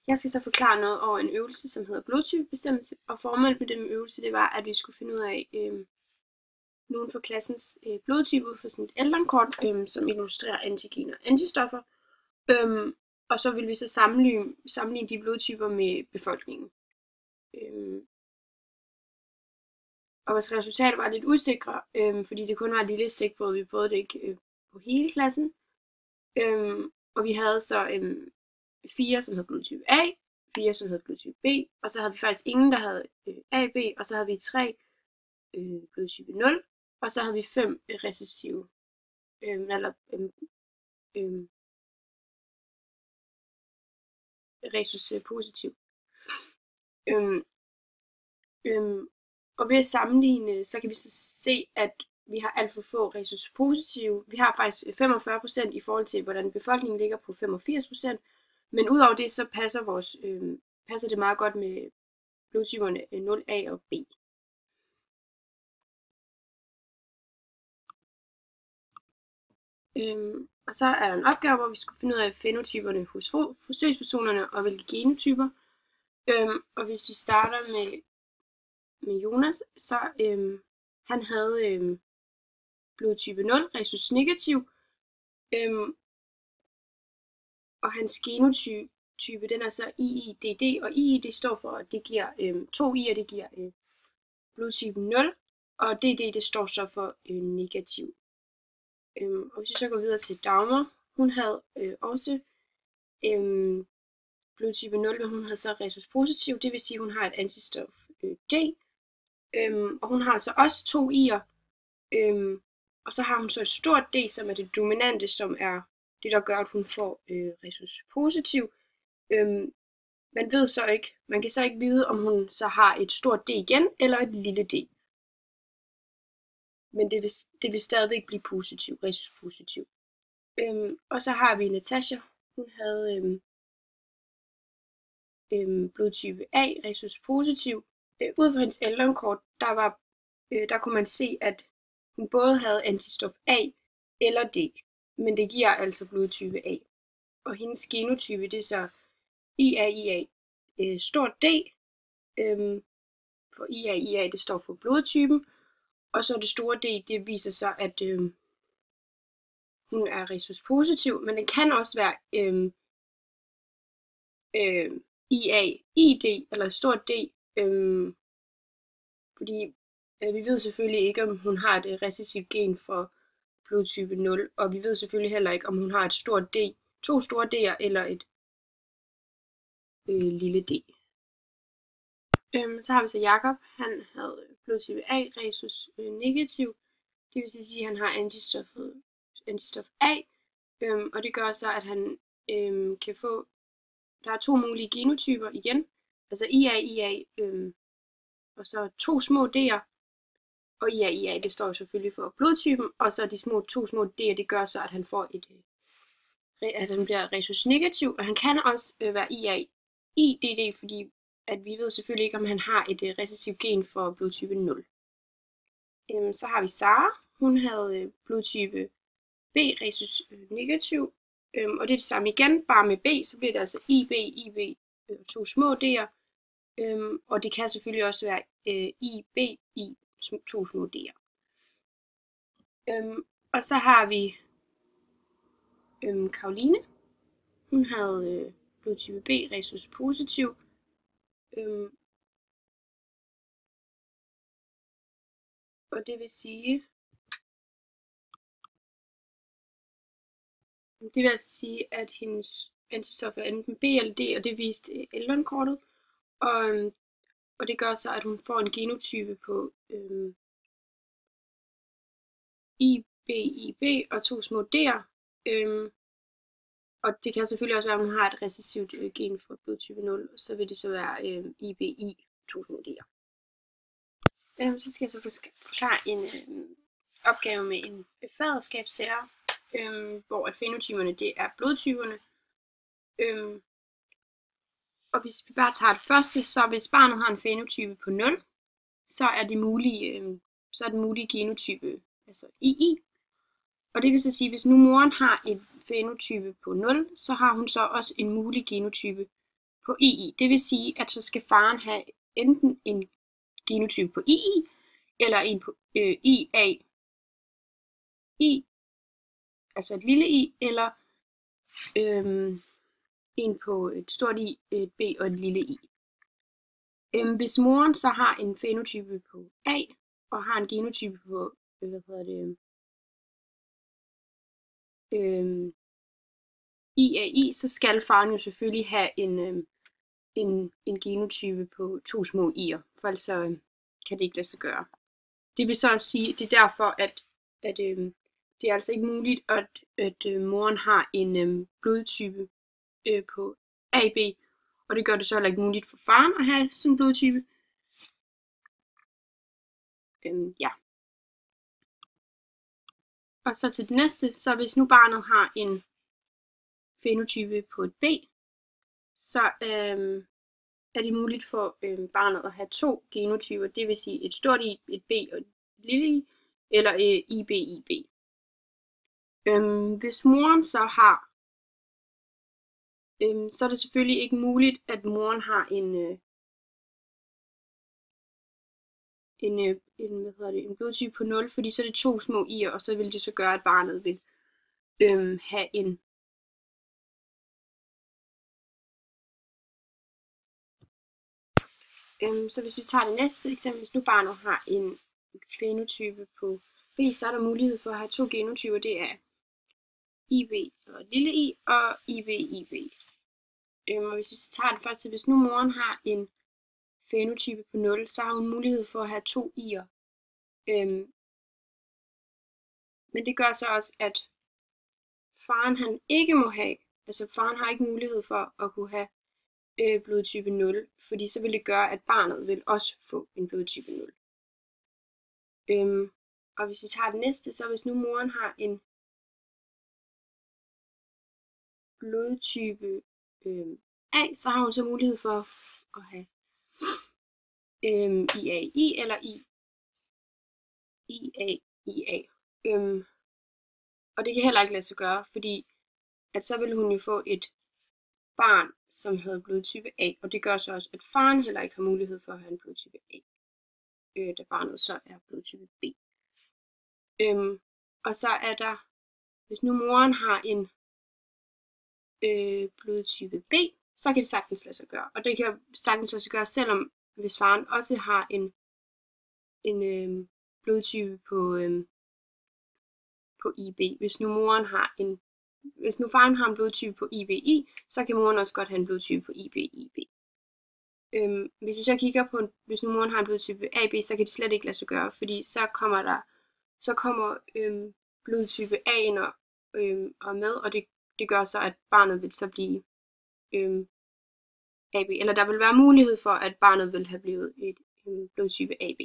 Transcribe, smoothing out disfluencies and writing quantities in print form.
Jeg skal så forklare noget over en øvelse, som hedder blodtypebestemmelse, og formålet med den øvelse, det var, at vi skulle finde ud af nogen fra klassens blodtype ud fra sådan et Eldon-kort, som illustrerer antigen og antistoffer. Og så vil vi så sammenligne de blodtyper med befolkningen. Og vores resultat var lidt usikre, fordi det kun var et lille stikprøve, vi prøvede det ikke på hele klassen. Og vi havde så 4, som hed blodtype A, 4, som hed blodtype B, og så havde vi faktisk ingen, der havde AB, og så havde vi 3 blodtype 0, og så havde vi 5 recessive, resus positiv. Og ved at sammenligne, så kan vi så se, at vi har alt for få resus positive. Vi har faktisk 45% i forhold til, hvordan befolkningen ligger på 85%. Men udover det, så passer det meget godt med blodtyperne 0A og B. Og så er der en opgave, hvor vi skulle finde ud af fænotyperne hos forsøgspersonerne og hvilke genotyper. Og hvis vi starter med Jonas, så han havde blodtype 0, resus negativ, og hans genotype, den er så IIDD, og II, det står for, at det giver 2 I'er, det giver blodtype 0, og DD, det står så for negativ. Og hvis vi så går videre til Dagmar, hun havde også blodtype 0, men hun havde så resus positiv, det vil sige, at hun har et antistof D, og hun har så også 2 I'er, og så har hun så et stort D, som er det dominante, som er det, der gør, at hun får resus positiv. Man kan så ikke vide, om hun så har et stort D igen, eller et lille D. Men det vil stadigvæk blive positiv, resus positiv. Og så har vi Natasha. Hun havde blodtype A, resus positiv. Ud fra hendes Eldon-kort, der kunne man se, at hun både havde antistof A eller D. Men det giver altså blodtype A. Og hendes genotype, det er så IAIA stort D. For IAIA, det står for blodtypen. Og så det store D, det viser så, at hun er resus positiv. Men det kan også være IAID, eller stort D. Fordi vi ved selvfølgelig ikke, om hun har et recessivt gen for blodtype 0, og vi ved selvfølgelig heller ikke, om hun har et stort D, 2 store D'er eller et lille D. Så har vi så Jakob. Han havde blodtype A, resus negativ. Det vil sige, at han har antistof A, og det gør så, at han kan få, der er 2 mulige genotyper igen, altså IA, og så 2 små D'er, og IA, det står selvfølgelig for blodtypen, og så de 2 små D'er, det gør så, at han får at han bliver resus negativ, og han kan også være IAIDD, fordi at vi ved selvfølgelig ikke, om han har et recessivt gen for blodtype 0. Så har vi Sara. Hun havde blodtype B, resus negativ, og det er det samme igen, bare med B, så bliver det altså IB, 2 små D'er, og det kan selvfølgelig også være IB, 2 små D'er. Og så har vi Karoline. Hun havde blodtype B, resus positiv. Og det vil altså sige, at hendes antistof er enten B eller D, og det viste Eldon-kortet. Og det gør så, at hun får en genotype på IB og 2 små D'er. Og det kan selvfølgelig også være, at hun har et recessivt gen for blodtype 0, og så vil det så være IBI, 2 små D'er. Så skal jeg så forklare en opgave med en faderskabsserie, hvor at fænotyperne, det er blodtyperne. Og hvis vi bare tager det første, så hvis barnet har en fænotype på 0, så er den mulige genotype altså II. Og det vil så sige, hvis nu moren har et fænotype på 0, så har hun så også en mulig genotype på II. Det vil sige, at så skal faren have enten en genotype på II, eller en på IA, altså et lille i, eller en på et stort I, et B og et lille i. Hvis moren så har en fænotype på A, og har en genotype på, IAI, så skal faren jo selvfølgelig have en genotype på 2 små i'er, for ellers kan det ikke lade sig gøre. Det vil så også sige, det er derfor, at det er altså ikke muligt, at moren har en blodtype på AB, og det gør det så heller ikke muligt for faren at have sådan en blodtype. Ja. Og så til det næste, så hvis nu barnet har en fænotype på et B, så er det muligt for barnet at have 2 genotyper, det vil sige et stort I, et B og et lille I, eller IB. Hvis moren så har, så er det selvfølgelig ikke muligt, at moren har en blodtype på 0, fordi så er det 2 små i'er, og så vil det så gøre, at barnet vil have en så hvis vi tager det næste eksempel, hvis nu barnet har en fænotype på B, så er der mulighed for at have 2 genotyper, det er IB og et lille i, og IB. Og hvis vi tager den første, hvis nu moren har en fænotype på 0, så har hun mulighed for at have 2 i'er. Men det gør så også, at faren han ikke må have, altså faren har ikke mulighed for at kunne have blodtype 0, fordi så vil det gøre, at barnet vil også få en blodtype 0. Og hvis vi tager det næste, så hvis nu moren har en blodtype A, så har hun så mulighed for at have IAI eller IA. Og det kan heller ikke lade sig gøre, fordi at så vil hun jo få et barn, som havde blodtype A, og det gør så også, at faren heller ikke har mulighed for at have en blodtype A, da barnet så er blodtype B. Og så er der, hvis nu moren har en blodtype B, så kan det sagtens lade sig gøre. Og det kan sagtens lade sig gøre, selvom hvis faren også har en blodtype på IB. Hvis nu faren har en blodtype på IBI, så kan moren også godt have en blodtype på IBIB. Hvis vi så kigger på, hvis nu moren har en blodtype AB, så kan det slet ikke lade sig gøre, fordi så kommer blodtype A ind og med, og det gør så, at barnet vil så blive AB, eller der vil være mulighed for, at barnet vil have blevet en blodtype AB.